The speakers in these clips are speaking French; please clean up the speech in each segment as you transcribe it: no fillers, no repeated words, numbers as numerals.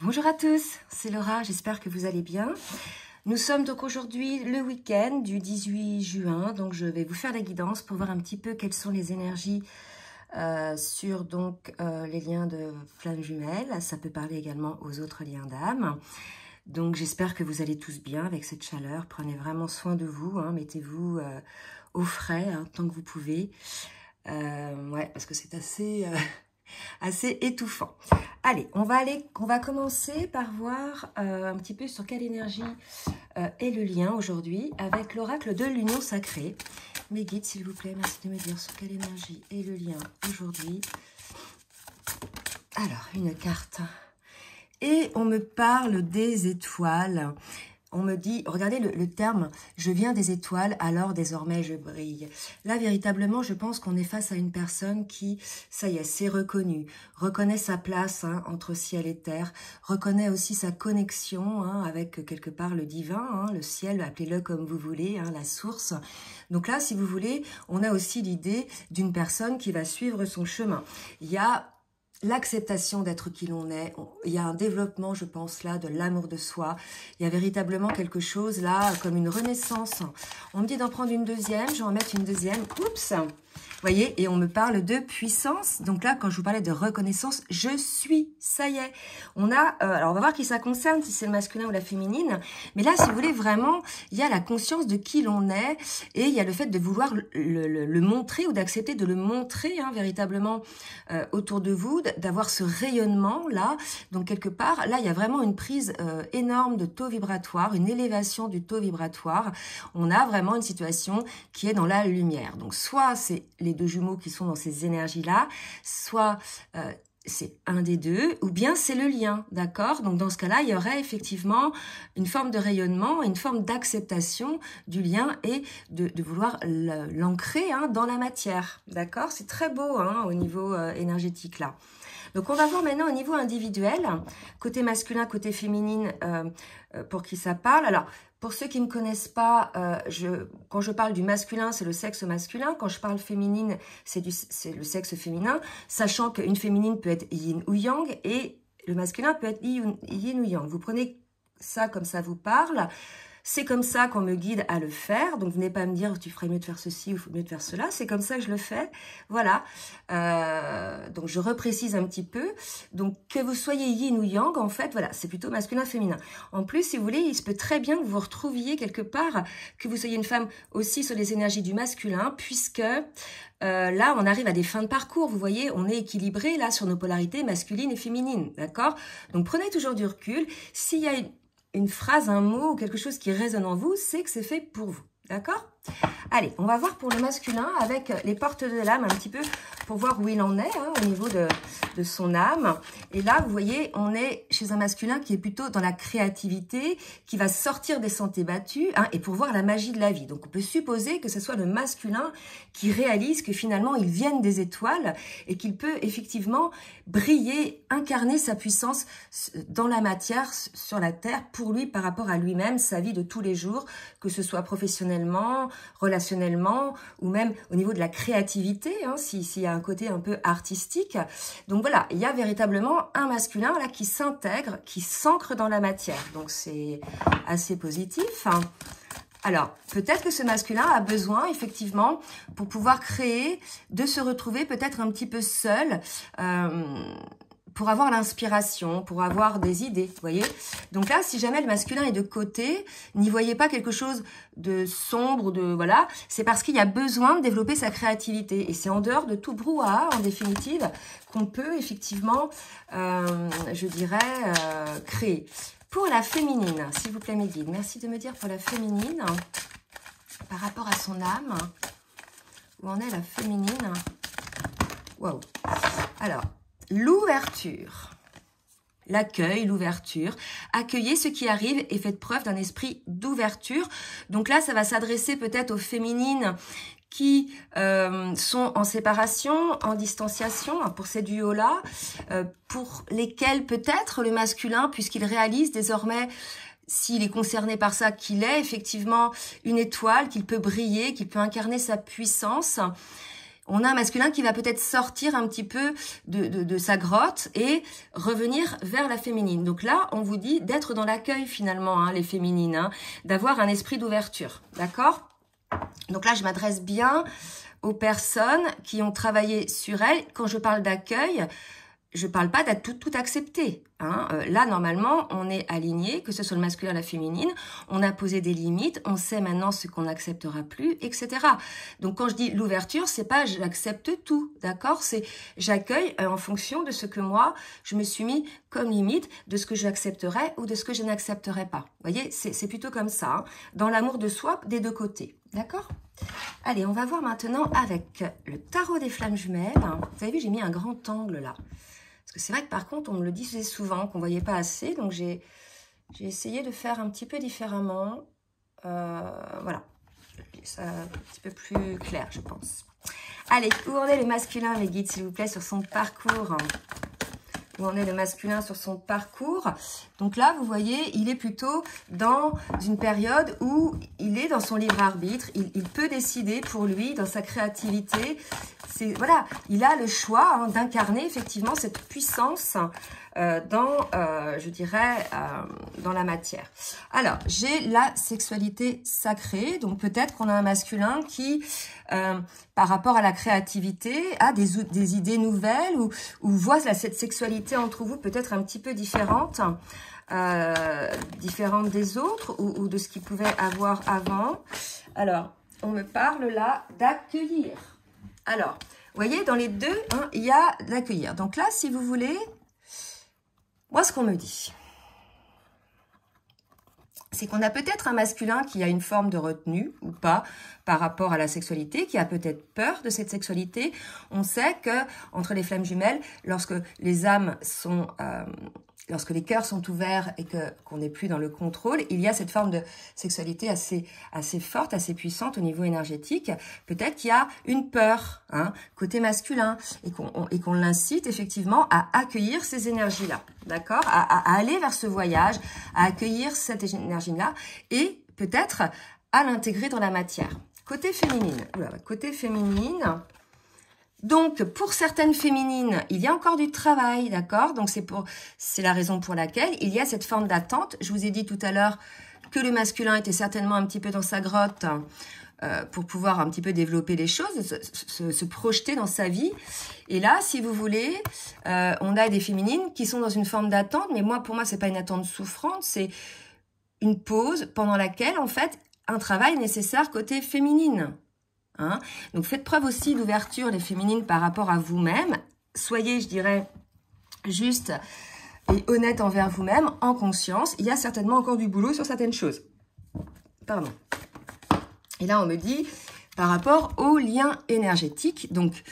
Bonjour à tous, c'est Laura, j'espère que vous allez bien. Nous sommes donc aujourd'hui le week-end du 18 juin, donc je vais vous faire la guidance pour voir un petit peu quelles sont les énergies sur donc les liens de flammes jumelles. Ça peut parler également aux autres liens d'âme. Donc j'espère que vous allez tous bien avec cette chaleur. Prenez vraiment soin de vous, hein, mettez-vous au frais hein, tant que vous pouvez. Ouais, parce que c'est assez étouffant. Allez, on va commencer par voir un petit peu sur quelle énergie est le lien aujourd'hui avec l'oracle de l'union sacrée. Mes guides, s'il vous plaît, merci de me dire sur quelle énergie est le lien aujourd'hui. Alors, une carte. Et on me parle des étoiles. On me dit, regardez le terme, je viens des étoiles, alors désormais je brille. Là, véritablement, je pense qu'on est face à une personne qui, ça y est, s'est reconnue, reconnaît sa place hein, entre ciel et terre, reconnaît aussi sa connexion hein, avec quelque part le divin, hein, le ciel, appelez-le comme vous voulez, hein, la source. Donc là, si vous voulez, on a aussi l'idée d'une personne qui va suivre son chemin. Il y a l'acceptation d'être qui l'on est, il y a un développement, je pense, là, de l'amour de soi. Il y a véritablement quelque chose, là, comme une renaissance. On me dit d'en prendre une deuxième, je vais en mettre une deuxième. Oups! Vous voyez, et on me parle de puissance. Donc là, quand je vous parlais de reconnaissance, je suis, ça y est. On a, alors on va voir qui ça concerne, si c'est le masculin ou la féminine. Mais là, si vous voulez, vraiment, il y a la conscience de qui l'on est et il y a le fait de vouloir le montrer ou d'accepter de le montrer hein, véritablement autour de vous, d'avoir ce rayonnement-là. Donc quelque part, là, il y a vraiment une prise énorme de taux vibratoire, une élévation du taux vibratoire. On a vraiment une situation qui est dans la lumière. Donc soit c'est les deux jumeaux qui sont dans ces énergies-là, soit c'est un des deux, ou bien c'est le lien, d'accord? Donc dans ce cas-là, il y aurait effectivement une forme de rayonnement, une forme d'acceptation du lien et de vouloir l'ancrer hein, dans la matière, d'accord? C'est très beau hein, au niveau énergétique là. Donc on va voir maintenant au niveau individuel, côté masculin, côté féminine, pour qui ça parle. Alors, pour ceux qui ne me connaissent pas, quand je parle du masculin, c'est le sexe masculin. Quand je parle féminine, c'est le sexe féminin, sachant qu'une féminine peut être yin ou yang et le masculin peut être yin ou yang. Vous prenez ça comme ça vous parle. C'est comme ça qu'on me guide à le faire. Donc, venez pas me dire, tu ferais mieux de faire ceci ou mieux de faire cela. C'est comme ça que je le fais. Voilà. Donc, je reprécise un petit peu. Donc, que vous soyez yin ou yang, en fait, voilà, c'est plutôt masculin-féminin. En plus, si vous voulez, il se peut très bien que vous vous retrouviez quelque part, que vous soyez une femme aussi sur les énergies du masculin, puisque là, on arrive à des fins de parcours. Vous voyez, on est équilibré là sur nos polarités masculines et féminines. D'accord? Donc, prenez toujours du recul. S'il y a une phrase, un mot ou quelque chose qui résonne en vous, c'est que c'est fait pour vous. D'accord? Allez, on va voir pour le masculin avec les portes de l'âme un petit peu pour voir où il en est hein, au niveau de son âme. Et là, vous voyez, on est chez un masculin qui est plutôt dans la créativité, qui va sortir des sentiers battus hein, et pour voir la magie de la vie. Donc, on peut supposer que ce soit le masculin qui réalise que finalement, ils viennent des étoiles et qu'il peut effectivement briller, incarner sa puissance dans la matière, sur la terre, pour lui, par rapport à lui-même, sa vie de tous les jours, que ce soit professionnellement, relationnellement ou même au niveau de la créativité, hein, s'il y a un côté un peu artistique. Donc voilà, il y a véritablement un masculin là qui s'intègre, qui s'ancre dans la matière. Donc c'est assez positif. Alors, peut-être que ce masculin a besoin, effectivement, pour pouvoir créer, de se retrouver peut-être un petit peu seul, pour avoir l'inspiration, pour avoir des idées, vous voyez. Donc là, si jamais le masculin est de côté, n'y voyez pas quelque chose de sombre, de voilà, c'est parce qu'il y a besoin de développer sa créativité. Et c'est en dehors de tout brouhaha, en définitive, qu'on peut effectivement, je dirais, créer. Pour la féminine, s'il vous plaît mes guides, merci de me dire pour la féminine, par rapport à son âme, où en est la féminine. Waouh. Alors, l'ouverture, l'accueil, l'ouverture, accueillez ce qui arrive et faites preuve d'un esprit d'ouverture. Donc là, ça va s'adresser peut-être aux féminines qui sont en séparation, en distanciation, pour ces duos-là, pour lesquels peut-être le masculin, puisqu'il réalise désormais, s'il est concerné par ça, qu'il est effectivement une étoile, qu'il peut briller, qu'il peut incarner sa puissance. on a un masculin qui va peut-être sortir un petit peu de sa grotte et revenir vers la féminine. Donc là, on vous dit d'être dans l'accueil finalement, hein, les féminines, hein, d'avoir un esprit d'ouverture, d'accord? Donc là, je m'adresse bien aux personnes qui ont travaillé sur elles. Quand je parle d'accueil, je parle pas d'être tout accepté. Hein. Là, normalement, on est aligné, que ce soit le masculin ou la féminine. On a posé des limites, on sait maintenant ce qu'on n'acceptera plus, etc. Donc, quand je dis l'ouverture, c'est pas j'accepte tout, d'accord? C'est j'accueille en fonction de ce que moi, je me suis mis comme limite, de ce que j'accepterai ou de ce que je n'accepterai pas. Vous voyez, c'est plutôt comme ça, hein, dans l'amour de soi des deux côtés, d'accord? Allez, on va voir maintenant avec le tarot des flammes jumelles. Vous avez vu, j'ai mis un grand angle là. Parce que c'est vrai que par contre, on me le disait souvent, qu'on ne voyait pas assez. Donc, j'ai essayé de faire un petit peu différemment. Voilà. Ça un petit peu plus clair, je pense. Allez, où en est le masculin, les guides, s'il vous plaît, sur son parcours? Où en est le masculin sur son parcours? Donc là, vous voyez, il est plutôt dans une période où il est dans son libre arbitre. Il peut décider pour lui, dans sa créativité. Voilà, il a le choix hein, d'incarner effectivement cette puissance je dirais, dans la matière. Alors, j'ai la sexualité sacrée. Donc, peut-être qu'on a un masculin qui, par rapport à la créativité, a des idées nouvelles ou voit cette sexualité entre vous peut-être un petit peu différente. Différente des autres ou de ce qu'il pouvait avoir avant. Alors, on me parle là d'accueillir. Alors, vous voyez, dans les deux, hein, il y a d'accueillir. Donc là, si vous voulez, moi, ce qu'on me dit, c'est qu'on a peut-être un masculin qui a une forme de retenue ou pas par rapport à la sexualité, qui a peut-être peur de cette sexualité. On sait que entre les flammes jumelles, lorsque les âmes sont... lorsque les cœurs sont ouverts et qu'on n'est plus dans le contrôle, il y a cette forme de sexualité assez forte, assez puissante au niveau énergétique. Peut-être qu'il y a une peur, hein, côté masculin, et qu'on l'incite effectivement à accueillir ces énergies-là, d'accord, à aller vers ce voyage, à accueillir cette énergie-là, et peut-être à l'intégrer dans la matière. Côté féminine, donc, pour certaines féminines, il y a encore du travail, d'accord? Donc, c'est la raison pour laquelle il y a cette forme d'attente. Je vous ai dit tout à l'heure que le masculin était certainement un petit peu dans sa grotte pour pouvoir un petit peu développer les choses, se projeter dans sa vie. Et là, si vous voulez, on a des féminines qui sont dans une forme d'attente, mais pour moi, c'est pas une attente souffrante, c'est une pause pendant laquelle, en fait, un travail est nécessaire côté féminine. Hein? Donc, faites preuve aussi d'ouverture, les féminines, par rapport à vous-même. Soyez, je dirais, juste et honnête envers vous-même, en conscience. Il y a certainement encore du boulot sur certaines choses. Pardon. Et là, on me dit, par rapport au lien énergétique, donc...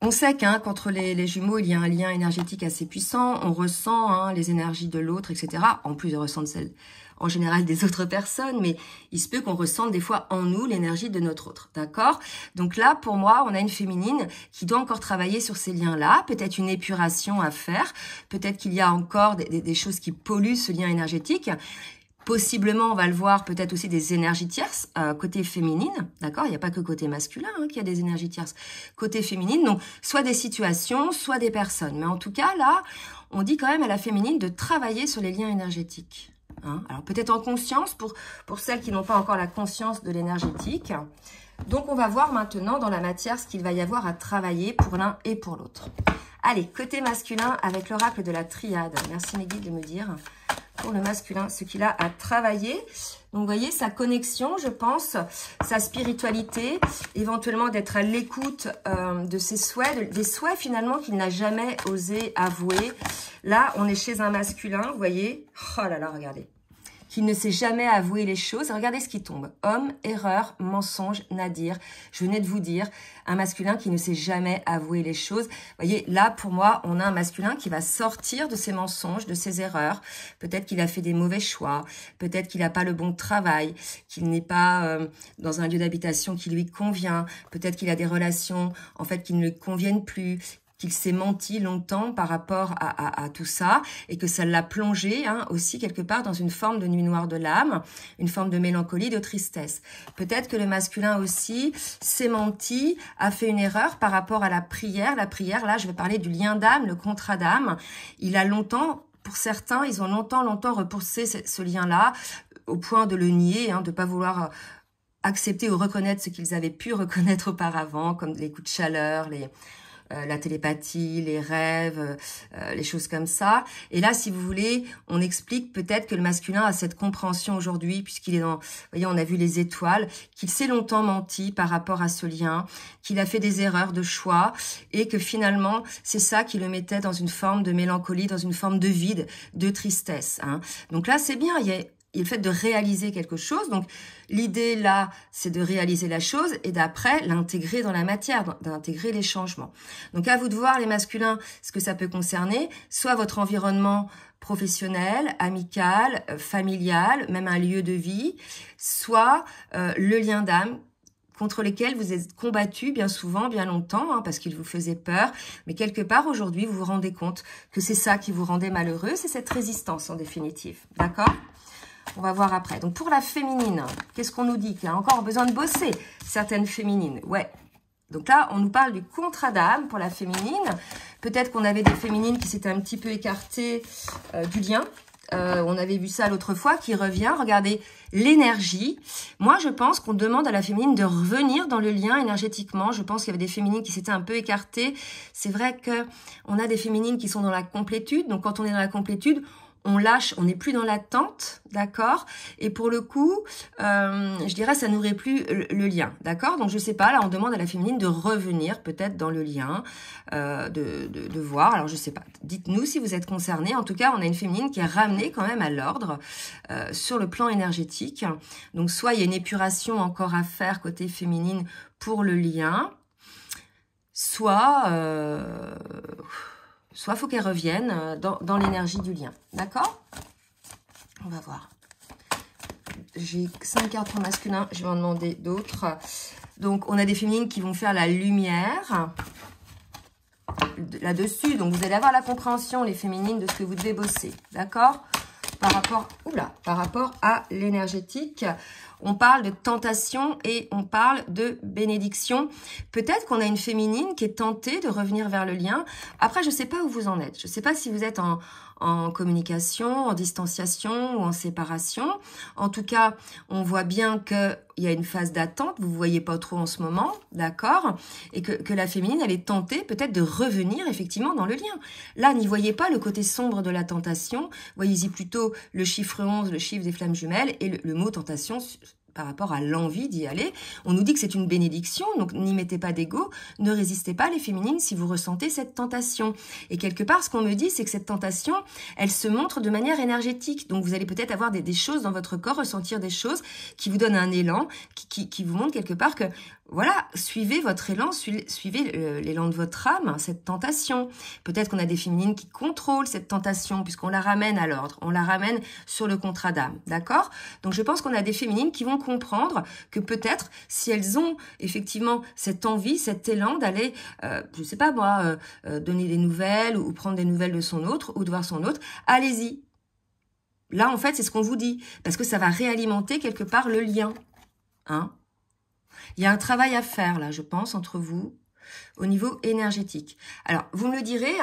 On sait qu'entre les jumeaux, il y a un lien énergétique assez puissant. On ressent les énergies de l'autre, etc. En plus de ressentir celles, en général, des autres personnes. Mais il se peut qu'on ressente des fois en nous l'énergie de notre autre. D'accord? Donc là, pour moi, on a une féminine qui doit encore travailler sur ces liens-là. Peut-être une épuration à faire. Peut-être qu'il y a encore des choses qui polluent ce lien énergétique. Possiblement, on va le voir, peut-être aussi des énergies tierces, côté féminine, d'accord? Il n'y a pas que côté masculin qu'il y a des énergies tierces. Côté féminine, donc soit des situations, soit des personnes. Mais en tout cas, là, on dit quand même à la féminine de travailler sur les liens énergétiques. Hein? Alors peut-être en conscience, pour celles qui n'ont pas encore la conscience de l'énergétique. Donc on va voir maintenant dans la matière ce qu'il va y avoir à travailler pour l'un et pour l'autre. Allez, côté masculin, avec l'oracle de la triade. Merci mes guides de me dire... pour le masculin, ce qu'il a à travailler. Donc, vous voyez, sa connexion, je pense, sa spiritualité, éventuellement d'être à l'écoute de ses souhaits, des souhaits finalement qu'il n'a jamais osé avouer. Là, on est chez un masculin, vous voyez. Oh là là, regardez. Qu'il ne sait jamais avouer les choses. Regardez ce qui tombe. Homme, erreur, mensonge, nadir. Je venais de vous dire, un masculin qui ne sait jamais avouer les choses. Vous voyez, là, pour moi, on a un masculin qui va sortir de ses mensonges, de ses erreurs. Peut-être qu'il a fait des mauvais choix. Peut-être qu'il n'a pas le bon travail. Qu'il n'est pas dans un lieu d'habitation qui lui convient. Peut-être qu'il a des relations, en fait, qui ne lui conviennent plus. qu'il s'est menti longtemps par rapport à tout ça et que ça l'a plongé aussi quelque part dans une forme de nuit noire de l'âme, une forme de mélancolie, de tristesse. Peut-être que le masculin aussi s'est menti, a fait une erreur par rapport à la prière. La prière, là, je vais parler du lien d'âme, le contrat d'âme. Il a longtemps, pour certains, ils ont longtemps repoussé ce lien-là au point de le nier, de pas vouloir accepter ou reconnaître ce qu'ils avaient pu reconnaître auparavant, comme les coups de chaleur, la télépathie, les rêves, les choses comme ça. Et là, si vous voulez, on explique peut-être que le masculin a cette compréhension aujourd'hui, puisqu'il est dans, vous voyez, on a vu les étoiles, qu'il s'est longtemps menti par rapport à ce lien, qu'il a fait des erreurs de choix, et que finalement, c'est ça qui le mettait dans une forme de mélancolie, dans une forme de vide, de tristesse. Donc là, c'est bien, il y a le fait de réaliser quelque chose. Donc, l'idée là, c'est de réaliser la chose et d'après l'intégrer dans la matière, d'intégrer les changements. Donc, à vous de voir, les masculins, ce que ça peut concerner, soit votre environnement professionnel, amical, familial, même un lieu de vie, soit le lien d'âme contre lesquels vous êtes combattu bien souvent, bien longtemps, parce qu'ils vous faisaient peur. Mais quelque part, aujourd'hui, vous vous rendez compte que c'est ça qui vous rendait malheureux, c'est cette résistance en définitive. D'accord ? On va voir après. Donc, pour la féminine, qu'est-ce qu'on nous dit? Qu'il y a encore besoin de bosser, certaines féminines. Ouais. Donc là, on nous parle du contrat d'âme pour la féminine. Peut-être qu'on avait des féminines qui s'étaient un petit peu écartées du lien. On avait vu ça l'autre fois, qui revient. Regardez, l'énergie. Moi, je pense qu'on demande à la féminine de revenir dans le lien énergétiquement. Je pense qu'il y avait des féminines qui s'étaient un peu écartées. C'est vrai que on a des féminines qui sont dans la complétude. Donc, quand on est dans la complétude, on lâche, on n'est plus dans l'attente, d'accord? Et pour le coup, je dirais, ça nourrit plus le lien, d'accord? Donc, je sais pas, là, on demande à la féminine de revenir peut-être dans le lien, de voir. Alors, je sais pas. Dites-nous si vous êtes concernés. En tout cas, on a une féminine qui est ramenée quand même à l'ordre sur le plan énergétique. Donc, soit il y a une épuration encore à faire côté féminine pour le lien, soit faut qu'elle revienne dans l'énergie du lien. D'accord? On va voir. J'ai 5 cartes pour masculin. Je vais en demander d'autres. Donc, on a des féminines qui vont faire la lumière là-dessus. Donc, vous allez avoir la compréhension, les féminines, de ce que vous devez bosser. D'accord? Par rapport à l'énergétique, on parle de tentation et on parle de bénédiction. Peut-être qu'on a une féminine qui est tentée de revenir vers le lien. Après, je ne sais pas où vous en êtes. Je ne sais pas si vous êtes en communication, en distanciation ou en séparation. En tout cas, on voit bien qu'il y a une phase d'attente. Vous ne voyez pas trop en ce moment, d'accord? Et que la féminine, elle est tentée peut-être de revenir effectivement dans le lien. Là, n'y voyez pas le côté sombre de la tentation. Voyez-y plutôt le chiffre 11, le chiffre des flammes jumelles et le mot tentation par rapport à l'envie d'y aller. On nous dit que c'est une bénédiction, donc n'y mettez pas d'ego, ne résistez pas les féminines si vous ressentez cette tentation. Et quelque part, ce qu'on me dit, c'est que cette tentation, elle se montre de manière énergétique. Donc vous allez peut-être avoir des choses dans votre corps, ressentir des choses qui vous donnent un élan, qui vous montrent quelque part que voilà, suivez votre élan, suivez l'élan de votre âme, cette tentation. Peut-être qu'on a des féminines qui contrôlent cette tentation, puisqu'on la ramène à l'ordre, on la ramène sur le contrat d'âme, d'accord? Donc je pense qu'on a des féminines qui vont comprendre que peut-être, si elles ont effectivement cette envie, cet élan d'aller, je sais pas moi, donner des nouvelles ou prendre des nouvelles de son autre ou de voir son autre, allez-y. Là, en fait, c'est ce qu'on vous dit, parce que ça va réalimenter quelque part le lien, hein? Il y a un travail à faire, là, je pense, entre vous, au niveau énergétique. Alors, vous me le direz,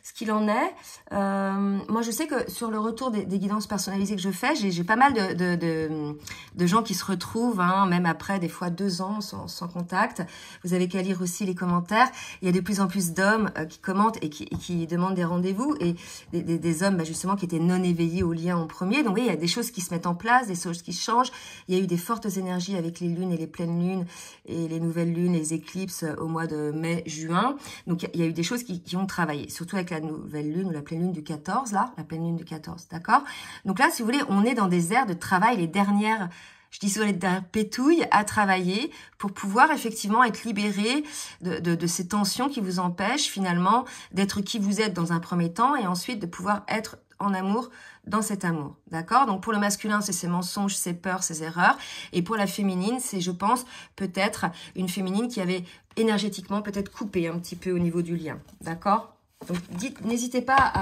ce qu'il en est. Moi, je sais que sur le retour des guidances personnalisées que je fais, j'ai pas mal de gens qui se retrouvent, même après, des fois 2 ans sans contact. Vous avez qu'à lire aussi les commentaires. Il y a de plus en plus d'hommes qui commentent et qui demandent des rendez-vous, et des hommes, justement, qui étaient non éveillés au lien en premier. Donc, oui, il y a des choses qui se mettent en place, des choses qui changent. Il y a eu des fortes énergies avec les lunes et les pleines lunes, et les nouvelles lunes, les éclipses au mois de mai, juin. Donc, il y a eu des choses qui ont travaillé, surtout avec la nouvelle lune ou la pleine lune du 14, là, la pleine lune du 14, d'accord? Donc là, si vous voulez, on est dans des aires de travail, les dernières, Je dis souvent derrière pétouille à travailler pour pouvoir effectivement être libéré de ces tensions qui vous empêchent finalement d'être qui vous êtes dans un premier temps et ensuite de pouvoir être en amour dans cet amour. D'accord? Donc pour le masculin, c'est ses mensonges, ses peurs, ses erreurs. Et pour la féminine, c'est, je pense, peut-être une féminine qui avait énergétiquement peut-être coupé un petit peu au niveau du lien. D'accord? Donc n'hésitez pas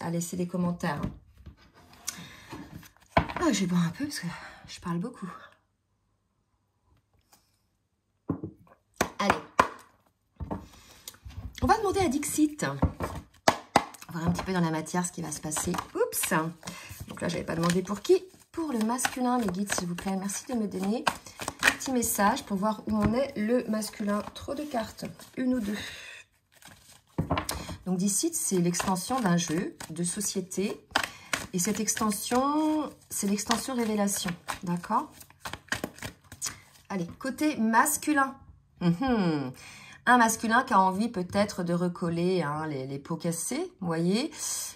à laisser des commentaires. Oh, je vais boire un peu parce que je parle beaucoup. Allez. On va demander à Dixit. On va voir un petit peu dans la matière ce qui va se passer. Oups. Donc là, je n'avais pas demandé pour qui. Pour le masculin, les guides, s'il vous plaît. Merci de me donner un petit message pour voir où on est le masculin. Trop de cartes. Une ou deux. Donc Dixit, c'est l'extension d'un jeu de société. Et cette extension, c'est l'extension révélation, d'accord? Allez, côté masculin. Un masculin qui a envie peut-être de recoller les pots cassés, vous voyez.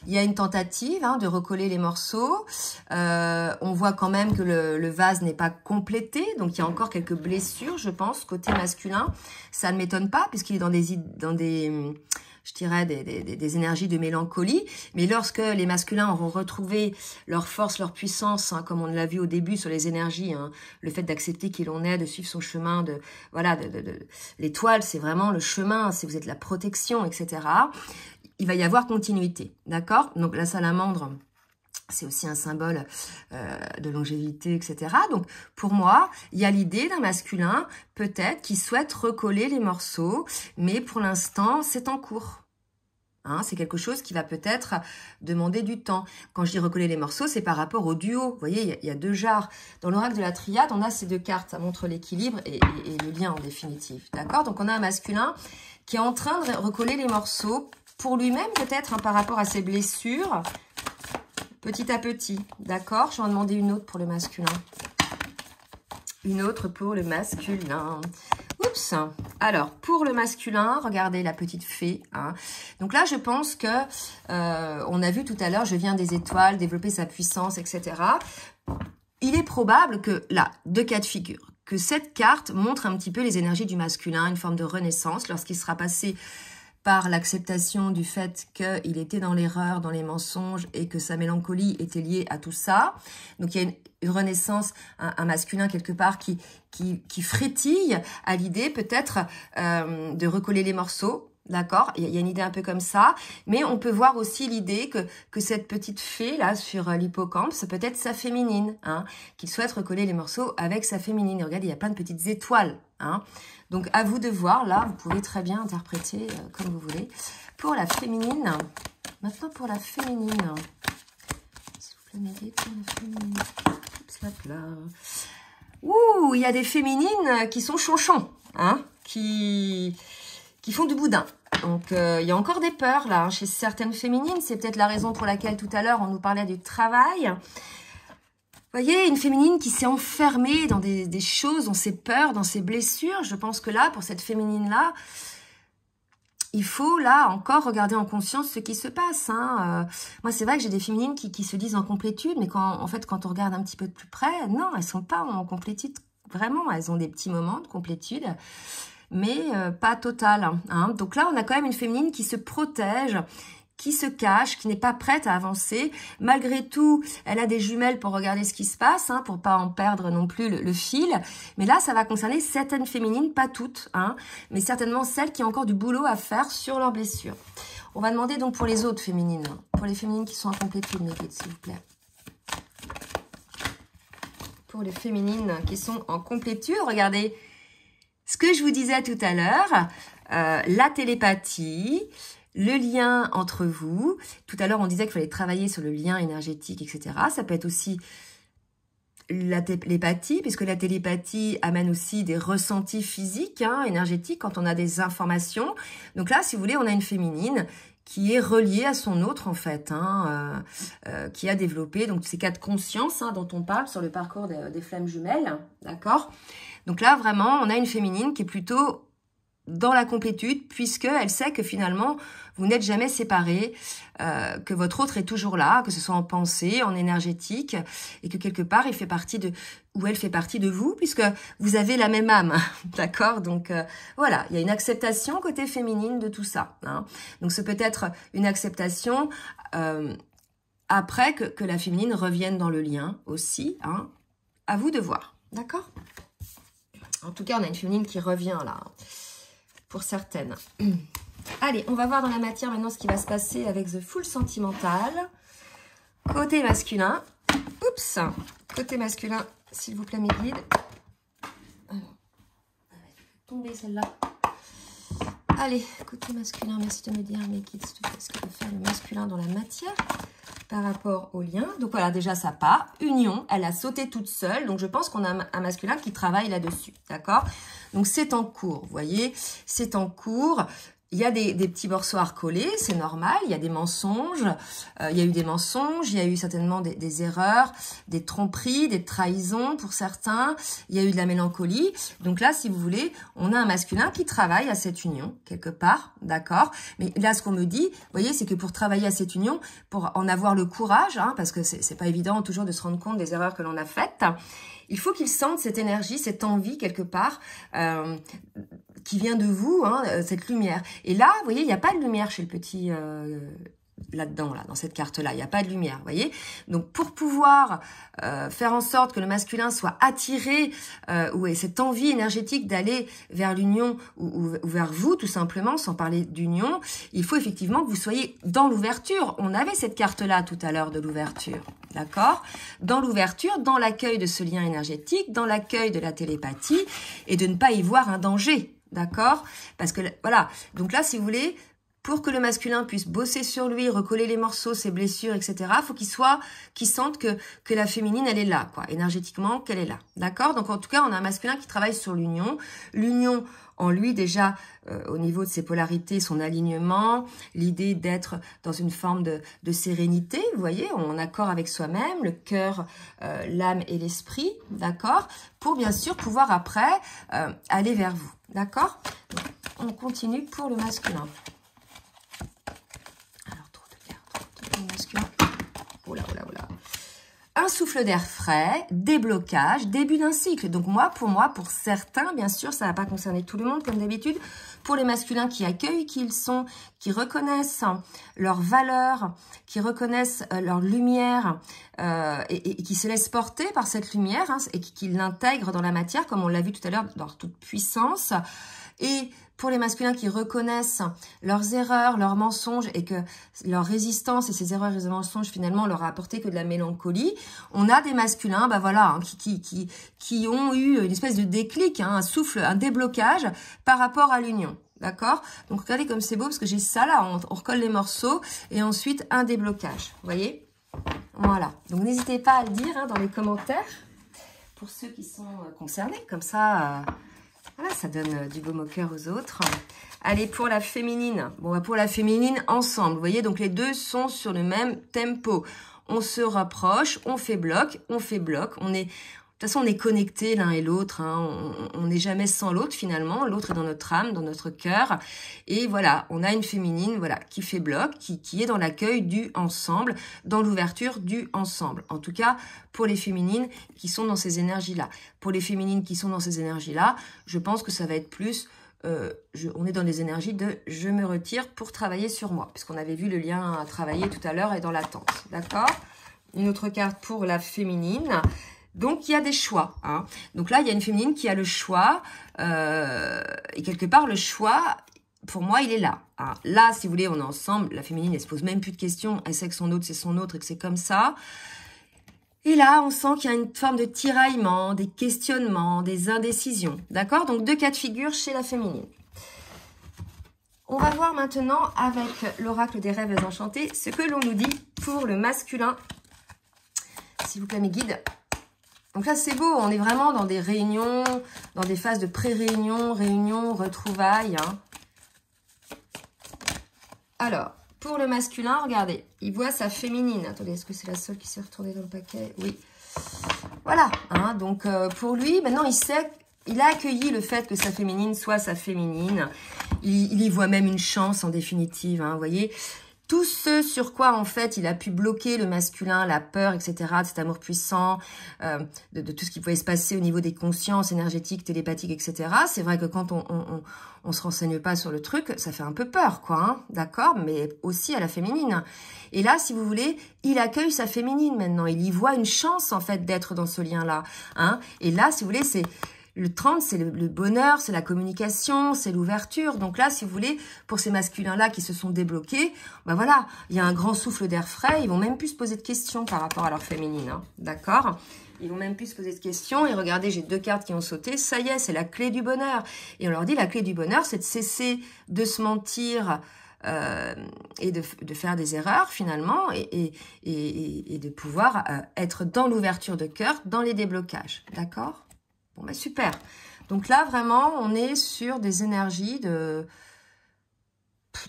Il y a une tentative de recoller les morceaux. On voit quand même que le vase n'est pas complété, donc il y a encore quelques blessures, je pense, côté masculin. Ça ne m'étonne pas, puisqu'il est dans des je dirais, des énergies de mélancolie. Mais lorsque les masculins auront retrouvé leur force, leur puissance, comme on l'a vu au début sur les énergies, le fait d'accepter qui l'on est, de suivre son chemin, l'étoile, c'est vraiment le chemin, si vous êtes la protection, etc. Il va y avoir continuité, d'accord? Donc la salamandre, c'est aussi un symbole de longévité, etc. Donc, pour moi, il y a l'idée d'un masculin, peut-être, qui souhaite recoller les morceaux, mais pour l'instant, c'est en cours. C'est quelque chose qui va peut-être demander du temps. Quand je dis recoller les morceaux, c'est par rapport au duo. Vous voyez, il y a deux jarres. Dans l'oracle de la triade, on a ces deux cartes. Ça montre l'équilibre et le lien, en définitive. D'accord? Donc, on a un masculin qui est en train de recoller les morceaux pour lui-même, peut-être, par rapport à ses blessures, petit à petit, d'accord? Je vais en demander une autre pour le masculin. Une autre pour le masculin. Oups. Alors, pour le masculin, regardez la petite fée. Donc là, je pense que, on a vu tout à l'heure, je viens des étoiles, développer sa puissance, etc. Il est probable que, là, deux cas de figure, que cette carte montre un petit peu les énergies du masculin, une forme de renaissance, lorsqu'il sera passé par l'acceptation du fait qu'il était dans l'erreur, dans les mensonges et que sa mélancolie était liée à tout ça. Donc, il y a une renaissance, un masculin quelque part qui frétille à l'idée peut-être de recoller les morceaux. D'accord? Il y a une idée un peu comme ça. Mais on peut voir aussi l'idée que cette petite fée, là, sur l'hippocampe, c'est peut-être sa féminine, qu'il souhaite recoller les morceaux avec sa féminine. Et regardez, il y a plein de petites étoiles, Donc, à vous de voir. Là, vous pouvez très bien interpréter comme vous voulez. Pour la féminine. Maintenant, pour la féminine. S'il vous plaît, m'aider pour la féminine. Oups, là. Ouh, il y a des féminines qui sont chonchons. Qui font du boudin. Donc, il y a encore des peurs, là, chez certaines féminines. C'est peut-être la raison pour laquelle, tout à l'heure, on nous parlait du travail. Vous voyez, une féminine qui s'est enfermée dans des choses, dans ses peurs, dans ses blessures. Je pense que là, pour cette féminine-là, il faut, là, encore regarder en conscience ce qui se passe. Moi, c'est vrai que j'ai des féminines qui se disent en complétude, mais en fait, quand on regarde un petit peu de plus près, non, elles sont pas en complétude. Vraiment, elles ont des petits moments de complétude, mais pas totale. Donc là, on a quand même une féminine qui se protège, qui se cache, qui n'est pas prête à avancer. Malgré tout, elle a des jumelles pour regarder ce qui se passe, pour pas en perdre non plus le fil. Mais là, ça va concerner certaines féminines, pas toutes, mais certainement celles qui ont encore du boulot à faire sur leurs blessures. On va demander donc pour les autres féminines, pour les féminines qui sont en complétude, mes guides, s'il vous plaît. Pour les féminines qui sont en complétude, regardez ce que je vous disais tout à l'heure, la télépathie, le lien entre vous. Tout à l'heure, on disait qu'il fallait travailler sur le lien énergétique, etc. Ça peut être aussi la télépathie, puisque la télépathie amène aussi des ressentis physiques, énergétiques, quand on a des informations. Donc là, si vous voulez, on a une féminine qui est reliée à son autre, en fait, qui a développé donc ces quatre consciences dont on parle sur le parcours des flammes jumelles, d'accord? Donc là, vraiment, on a une féminine qui est plutôt dans la complétude, puisqu'elle sait que finalement, vous n'êtes jamais séparés, que votre autre est toujours là, que ce soit en pensée, en énergétique, et que quelque part, il fait partie de... ou elle fait partie de vous, puisque vous avez la même âme, d'accord? Donc voilà, il y a une acceptation côté féminine de tout ça, hein. Donc c'est peut-être une acceptation après que la féminine revienne dans le lien aussi, hein. À vous de voir, d'accord? En tout cas, on a une féminine qui revient là, hein, pour certaines. Allez, on va voir dans la matière maintenant ce qui va se passer avec The Fool Sentimental. Côté masculin, oups, côté masculin, s'il vous plaît mes guides. Alors, tomber celle-là. Allez, côté masculin, merci de me dire mes guides, ce que peut faire le masculin dans la matière par rapport au lien. Donc voilà, déjà ça part. Union, elle a sauté toute seule. Donc je pense qu'on a un masculin qui travaille là-dessus, d'accord? Donc c'est en cours, vous voyez, c'est en cours. Il y a des petits morceaux à recoller, c'est normal, il y a des mensonges, il y a eu des mensonges, il y a eu certainement des erreurs, des tromperies, des trahisons pour certains, il y a eu de la mélancolie. Donc là, si vous voulez, on a un masculin qui travaille à cette union, quelque part, d'accord? Mais là, ce qu'on me dit, vous voyez, c'est que pour travailler à cette union, pour en avoir le courage, hein, parce que c'est pas évident toujours de se rendre compte des erreurs que l'on a faites, il faut qu'il sente cette énergie, cette envie, quelque part, qui vient de vous, hein, cette lumière. Et là, vous voyez, il n'y a pas de lumière chez le petit là-dedans, là, dans cette carte-là. Il n'y a pas de lumière, vous voyez. Donc, pour pouvoir faire en sorte que le masculin soit attiré ou ait cette envie énergétique d'aller vers l'union ou vers vous, tout simplement, sans parler d'union, il faut effectivement que vous soyez dans l'ouverture. On avait cette carte-là tout à l'heure de l'ouverture, d'accord? Dans l'ouverture, dans l'accueil de ce lien énergétique, dans l'accueil de la télépathie et de ne pas y voir un danger. D'accord? Parce que, voilà. Donc là, si vous voulez, pour que le masculin puisse bosser sur lui, recoller les morceaux, ses blessures, etc., il faut qu'il sente que la féminine, elle est là, quoi. Énergétiquement, qu'elle est là. D'accord? Donc, en tout cas, on a un masculin qui travaille sur l'union. L'union, en lui, déjà, au niveau de ses polarités, son alignement, l'idée d'être dans une forme de sérénité, vous voyez, en accord avec soi-même, le cœur, l'âme et l'esprit, d'accord? Pour, bien sûr, pouvoir après aller vers vous. D'accord? On continue pour le masculin. Alors, trop de cartes pour le masculin. Oula, oula, oula. Un souffle d'air frais, déblocage, début d'un cycle. Donc pour certains, bien sûr, ça ne va pas concerner tout le monde comme d'habitude. Pour les masculins qui accueillent qui ils sont, qui reconnaissent leurs valeurs, qui reconnaissent leur lumière et qui se laissent porter par cette lumière, hein, et qui l'intègrent dans la matière, comme on l'a vu tout à l'heure, dans toute puissance. Et pour les masculins qui reconnaissent leurs erreurs, leurs mensonges et que leur résistance et ces erreurs et ces mensonges finalement leur a apporté que de la mélancolie, on a des masculins, bah voilà, hein, qui ont eu une espèce de déclic, hein, un souffle, un déblocage par rapport à l'union. D'accord? Donc regardez comme c'est beau parce que j'ai ça là, on recolle les morceaux et ensuite un déblocage. Vous voyez? Voilà. Donc n'hésitez pas à le dire, hein, dans les commentaires pour ceux qui sont concernés. Comme ça, voilà, ça donne du baume au cœur aux autres. Allez, pour la féminine. Bon, bah pour la féminine, ensemble. Vous voyez, donc les deux sont sur le même tempo. On se rapproche, on fait bloc, on fait bloc. De toute façon, on est connectés l'un et l'autre, hein. On n'est jamais sans l'autre finalement. L'autre est dans notre âme, dans notre cœur. Et voilà, on a une féminine, voilà, qui fait bloc, qui est dans l'accueil du ensemble, dans l'ouverture du ensemble. En tout cas, pour les féminines qui sont dans ces énergies-là. Pour les féminines qui sont dans ces énergies-là, je pense que ça va être plus... on est dans des énergies de « je me retire pour travailler sur moi », puisqu'on avait vu le lien à travailler tout à l'heure et dans l'attente. D'accord? Une autre carte pour la féminine. Donc, il y a des choix, hein. Donc là, il y a une féminine qui a le choix. Et quelque part, le choix, pour moi, il est là, hein. Là, si vous voulez, on est ensemble. La féminine, elle se pose même plus de questions. Elle sait que son autre, c'est son autre et que c'est comme ça. Et là, on sent qu'il y a une forme de tiraillement, des questionnements, des indécisions. D'accord? Donc, deux cas de figure chez la féminine. On va voir maintenant, avec l'oracle des rêves enchantés, ce que l'on nous dit pour le masculin. S'il vous plaît, mes guides. Donc là, c'est beau, on est vraiment dans des réunions, dans des phases de pré-réunion, réunion, retrouvailles, hein. Alors, pour le masculin, regardez, il voit sa féminine. Attendez, est-ce que c'est la seule qui s'est retournée dans le paquet? Oui. Voilà, hein, donc pour lui, maintenant, il a accueilli le fait que sa féminine soit sa féminine. Il y voit même une chance, en définitive, hein, vous voyez. tout ce sur quoi, en fait, il a pu bloquer le masculin, la peur, etc., de cet amour puissant, de tout ce qui pouvait se passer au niveau des consciences énergétiques, télépathiques, etc. C'est vrai que quand on se renseigne pas sur le truc, ça fait un peu peur, quoi, hein, d'accord, mais aussi à la féminine. Et là, si vous voulez, il accueille sa féminine maintenant. Il y voit une chance, en fait, d'être dans ce lien-là, hein. Et là, si vous voulez, c'est... Le 30, c'est le bonheur, c'est la communication, c'est l'ouverture. Donc là, si vous voulez, pour ces masculins-là qui se sont débloqués, ben voilà, il y a un grand souffle d'air frais. Ils vont même plus se poser de questions par rapport à leur féminine, hein, d'accord? Ils vont même plus se poser de questions. Et regardez, j'ai 2 cartes qui ont sauté. Ça y est, c'est la clé du bonheur. Et on leur dit, la clé du bonheur, c'est de cesser de se mentir et de faire des erreurs, finalement, et de pouvoir être dans l'ouverture de cœur, dans les déblocages, d'accord? Bon, bah super. Donc là, vraiment, on est sur des énergies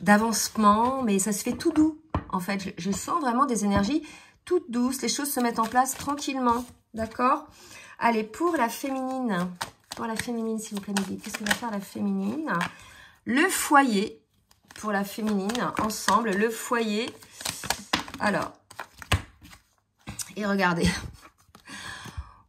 d'avancement, mais ça se fait tout doux. En fait, je sens vraiment des énergies toutes douces. Les choses se mettent en place tranquillement. D'accord? Allez, pour la féminine, s'il vous plaît, qu'est-ce que va faire la féminine? Le foyer, pour la féminine, ensemble, le foyer. Alors, et regardez.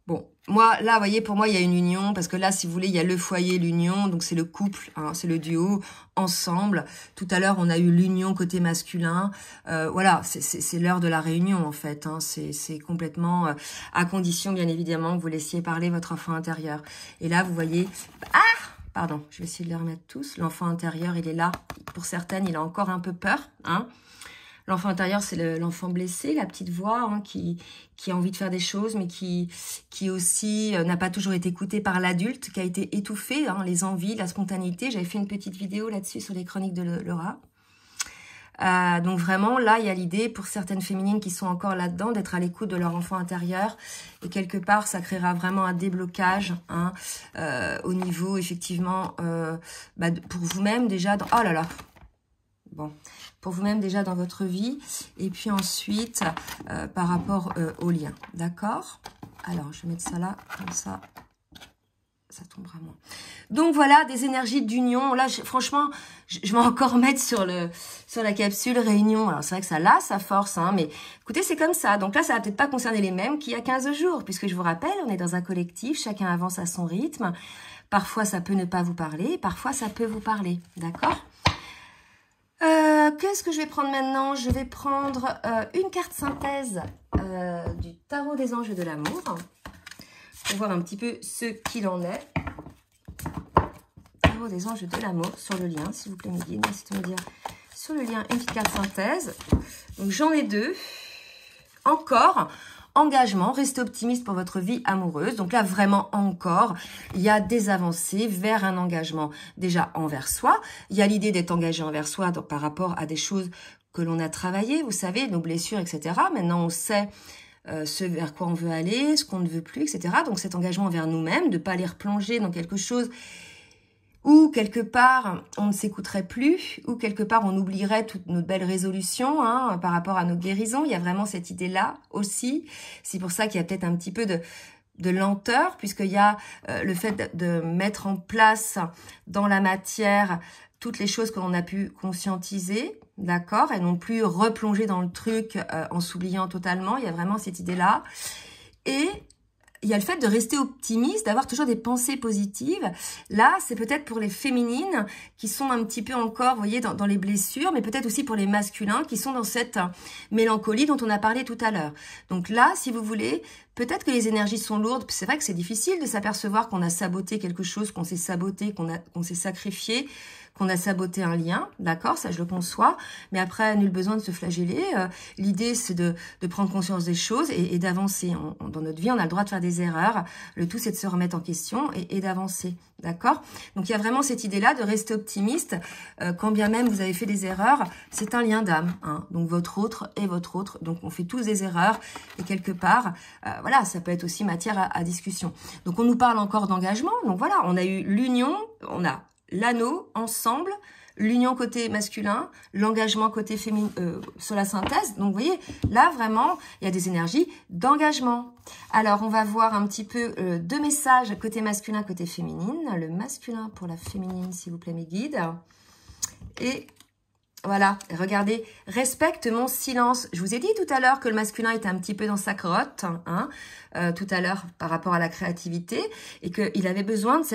Bon, moi, là, vous voyez, pour moi, il y a une union, parce que là, si vous voulez, il y a le foyer, l'union, donc c'est le couple, hein, c'est le duo, ensemble. Tout à l'heure, on a eu l'union côté masculin. Voilà, c'est l'heure de la réunion, en fait. Hein, c'est complètement, à condition, bien évidemment, que vous laissiez parler votre enfant intérieur. Et là, vous voyez... Ah! Pardon, je vais essayer de les remettre tous. L'enfant intérieur, il est là. Pour certaines, il a encore un peu peur, hein. L'enfant intérieur, c'est l'enfant blessé, la petite voix, hein, qui a envie de faire des choses, mais qui aussi n'a pas toujours été écoutée par l'adulte, qui a été étouffé, hein, les envies, la spontanéité. J'avais fait une petite vidéo là-dessus sur les chroniques de Laura. Donc vraiment, là, il y a l'idée pour certaines féminines qui sont encore là-dedans d'être à l'écoute de leur enfant intérieur. Et quelque part, ça créera vraiment un déblocage, hein, au niveau, effectivement, pour vous-même déjà. Oh là là. Bon, pour vous-même déjà dans votre vie, et puis ensuite par rapport au lien, d'accord? Alors, je vais mettre ça là, comme ça tombera moins. Donc voilà, des énergies d'union. Là, franchement, je vais encore mettre sur la capsule réunion. Alors, c'est vrai que ça là, ça force, hein, mais écoutez, c'est comme ça. Donc là, ça va peut-être pas concerner les mêmes qu'il y a 15 jours, puisque je vous rappelle, on est dans un collectif, chacun avance à son rythme. Parfois, ça peut ne pas vous parler, parfois, ça peut vous parler, d'accord? Qu'est-ce que je vais prendre maintenant? Je vais prendre une carte synthèse du tarot des anges de l'amour pour voir un petit peu ce qu'il en est. Tarot des anges de l'amour sur le lien, s'il vous plaît, mes guides, merci de me dire sur le lien une petite carte synthèse. Donc j'en ai 2. Encore. Engagement, restez optimiste pour votre vie amoureuse. Donc là, vraiment encore, il y a des avancées vers un engagement déjà envers soi. Il y a l'idée d'être engagé envers soi donc, par rapport à des choses que l'on a travaillées, vous savez, nos blessures, etc. Maintenant, on sait ce vers quoi on veut aller, ce qu'on ne veut plus, etc. Donc cet engagement envers nous-mêmes, de ne pas aller replonger dans quelque chose ou quelque part, on ne s'écouterait plus, ou quelque part, on oublierait toutes nos belles résolutions hein, par rapport à nos guérisons. Il y a vraiment cette idée-là aussi. C'est pour ça qu'il y a peut-être un petit peu de lenteur, puisqu'il y a le fait de mettre en place dans la matière toutes les choses que l'on a pu conscientiser, d'accord, et non plus replonger dans le truc en s'oubliant totalement. Il y a vraiment cette idée-là. Et il y a le fait de rester optimiste, d'avoir toujours des pensées positives. Là, c'est peut-être pour les féminines qui sont un petit peu encore, vous voyez, dans les blessures, mais peut-être aussi pour les masculins qui sont dans cette mélancolie dont on a parlé tout à l'heure. Donc là, si vous voulez, peut-être que les énergies sont lourdes. C'est vrai que c'est difficile de s'apercevoir qu'on a saboté quelque chose, qu'on s'est saboté, qu'on s'est sacrifié, qu'on a saboté un lien, d'accord, ça je le conçois, mais après, nul besoin de se flageller. L'idée, c'est de prendre conscience des choses et d'avancer. Dans notre vie, on a le droit de faire des erreurs. Le tout, c'est de se remettre en question et d'avancer, d'accord? Donc, il y a vraiment cette idée-là de rester optimiste. Quand bien même vous avez fait des erreurs, c'est un lien d'âme, hein, donc votre autre et votre autre. Donc, on fait tous des erreurs et quelque part, voilà, ça peut être aussi matière à discussion. Donc, on nous parle encore d'engagement. Donc, voilà, on a eu l'union, on a l'anneau ensemble, l'union côté masculin, l'engagement côté féminin sur la synthèse. Donc, vous voyez, là, vraiment, il y a des énergies d'engagement. Alors, on va voir un petit peu 2 messages côté masculin, côté féminine. Le masculin pour la féminine, s'il vous plaît, mes guides. Et Voilà, regardez, respecte mon silence. Je vous ai dit tout à l'heure que le masculin était un petit peu dans sa grotte, hein, tout à l'heure par rapport à la créativité, et qu'il avait besoin de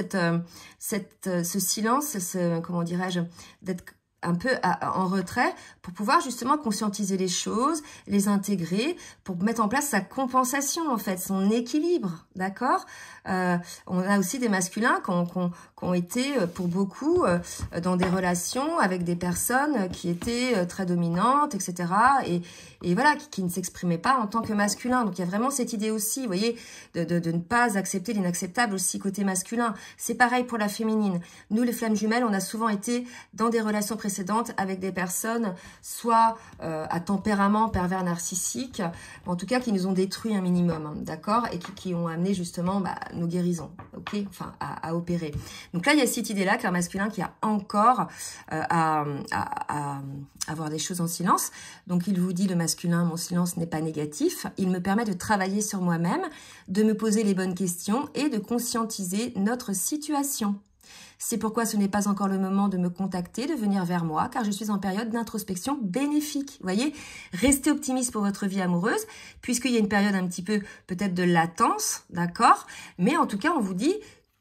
ce silence, comment dirais-je, d'être un peu en retrait pour pouvoir justement conscientiser les choses, les intégrer, pour mettre en place sa compensation en fait, son équilibre, d'accord. On a aussi des masculins qui ont été pour beaucoup dans des relations avec des personnes qui étaient très dominantes, etc. Et voilà, qui ne s'exprimaient pas en tant que masculin. Donc il y a vraiment cette idée aussi, vous voyez, de ne pas accepter l'inacceptable aussi côté masculin. C'est pareil pour la féminine. Nous, les flammes jumelles, on a souvent été dans des relations précédentes avec des personnes soit à tempérament pervers narcissique, en tout cas qui nous ont détruit un minimum, hein, d'accord, et qui ont amené justement nos guérisons, ok, enfin à opérer. Donc là, il y a cette idée-là qu'un masculin qui a encore à avoir des choses en silence. Donc il vous dit, le masculin, mon silence n'est pas négatif, il me permet de travailler sur moi-même, de me poser les bonnes questions et de conscientiser notre situation. C'est pourquoi ce n'est pas encore le moment de me contacter, de venir vers moi, car je suis en période d'introspection bénéfique. Vous voyez, restez optimiste pour votre vie amoureuse, puisqu'il y a une période un petit peu peut-être de latence, d'accord? Mais en tout cas, on vous dit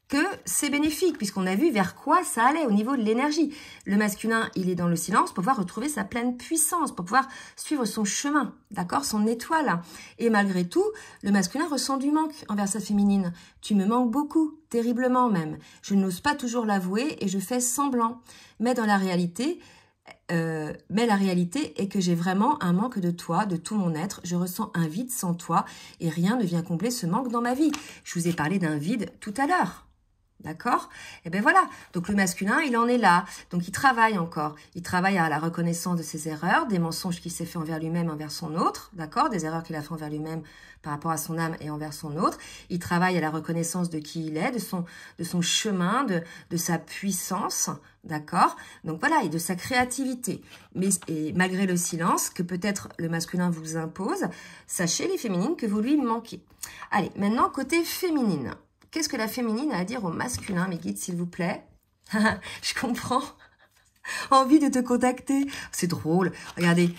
que c'est bénéfique, puisqu'on a vu vers quoi ça allait au niveau de l'énergie. Le masculin, il est dans le silence pour pouvoir retrouver sa pleine puissance, pour pouvoir suivre son chemin, d'accord, son étoile. Et malgré tout, le masculin ressent du manque envers sa féminine. Tu me manques beaucoup, terriblement même. Je n'ose pas toujours l'avouer et je fais semblant. Mais dans la réalité... la réalité est que j'ai vraiment un manque de toi, de tout mon être. Je ressens un vide sans toi et rien ne vient combler ce manque dans ma vie. Je vous ai parlé d'un vide tout à l'heure. D'accord? Et bien voilà, donc le masculin, il en est là. Donc il travaille encore. Il travaille à la reconnaissance de ses erreurs, des mensonges qu'il s'est fait envers lui-même, envers son autre. D'accord? Des erreurs qu'il a fait envers lui-même par rapport à son âme et envers son autre. Il travaille à la reconnaissance de qui il est, de son chemin, de sa puissance. D'accord? Donc voilà, et de sa créativité. Et malgré le silence que peut-être le masculin vous impose, sachez les féminines que vous lui manquez. Allez, maintenant côté féminine. Qu'est-ce que la féminine a à dire au masculin, mes guides, s'il vous plaît? Je comprends. Envie de te contacter. C'est drôle. Regardez.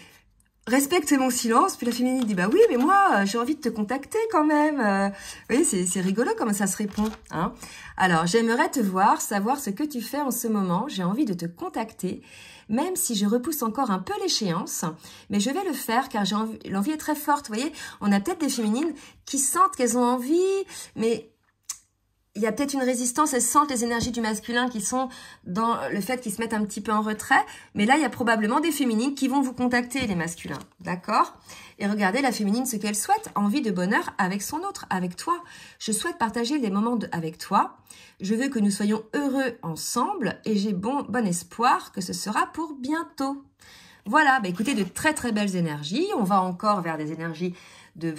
Respecte mon silence. Puis la féminine dit, bah oui, mais moi, j'ai envie de te contacter quand même. Vous voyez, c'est rigolo comment ça se répond. Hein. Alors, j'aimerais te voir, savoir ce que tu fais en ce moment. J'ai envie de te contacter, même si je repousse encore un peu l'échéance. Mais je vais le faire car l'envie est très forte. Vous voyez, on a peut-être des féminines qui sentent qu'elles ont envie, mais... il y a peut-être une résistance, elles sentent les énergies du masculin qui sont dans le fait qu'ils se mettent un petit peu en retrait. Mais là, il y a probablement des féminines qui vont vous contacter, les masculins. D'accord? Et regardez la féminine, ce qu'elle souhaite. Envie de bonheur avec son autre, avec toi. Je souhaite partager des moments avec toi. Je veux que nous soyons heureux ensemble et j'ai bon espoir que ce sera pour bientôt. Voilà, bah écoutez, de très très belles énergies. On va encore vers des énergies de...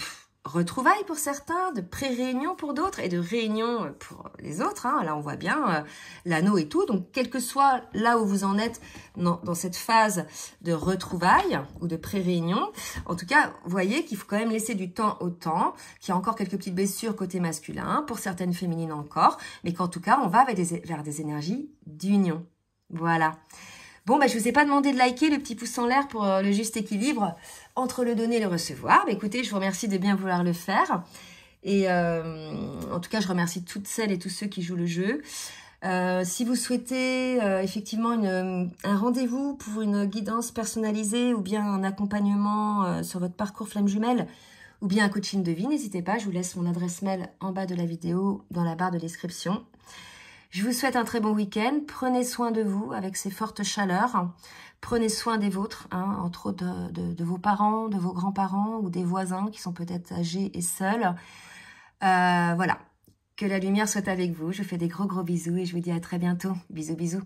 retrouvailles pour certains, de pré-réunion pour d'autres et de réunion pour les autres. Hein. Là, on voit bien l'anneau et tout. Donc, quel que soit là où vous en êtes dans cette phase de retrouvailles ou de pré-réunion, en tout cas, vous voyez qu'il faut quand même laisser du temps au temps, qu'il y a encore quelques petites blessures côté masculin, pour certaines féminines encore, mais qu'en tout cas, on va vers des énergies d'union. Voilà. Bon, bah, je vous ai pas demandé de liker, le petit pouce en l'air pour le juste équilibre entre le donner et le recevoir. Bah, écoutez, je vous remercie de bien vouloir le faire. Et en tout cas, je remercie toutes celles et tous ceux qui jouent le jeu. Si vous souhaitez effectivement un rendez-vous pour une guidance personnalisée ou bien un accompagnement sur votre parcours flamme jumelle ou bien un coaching de vie, n'hésitez pas, je vous laisse mon adresse mail en bas de la vidéo dans la barre de description. Je vous souhaite un très bon week-end. Prenez soin de vous avec ces fortes chaleurs. Prenez soin des vôtres, hein, entre autres de vos parents, de vos grands-parents ou des voisins qui sont peut-être âgés et seuls. Voilà. Que la lumière soit avec vous. Je vous fais des gros bisous et je vous dis à très bientôt. Bisous, bisous.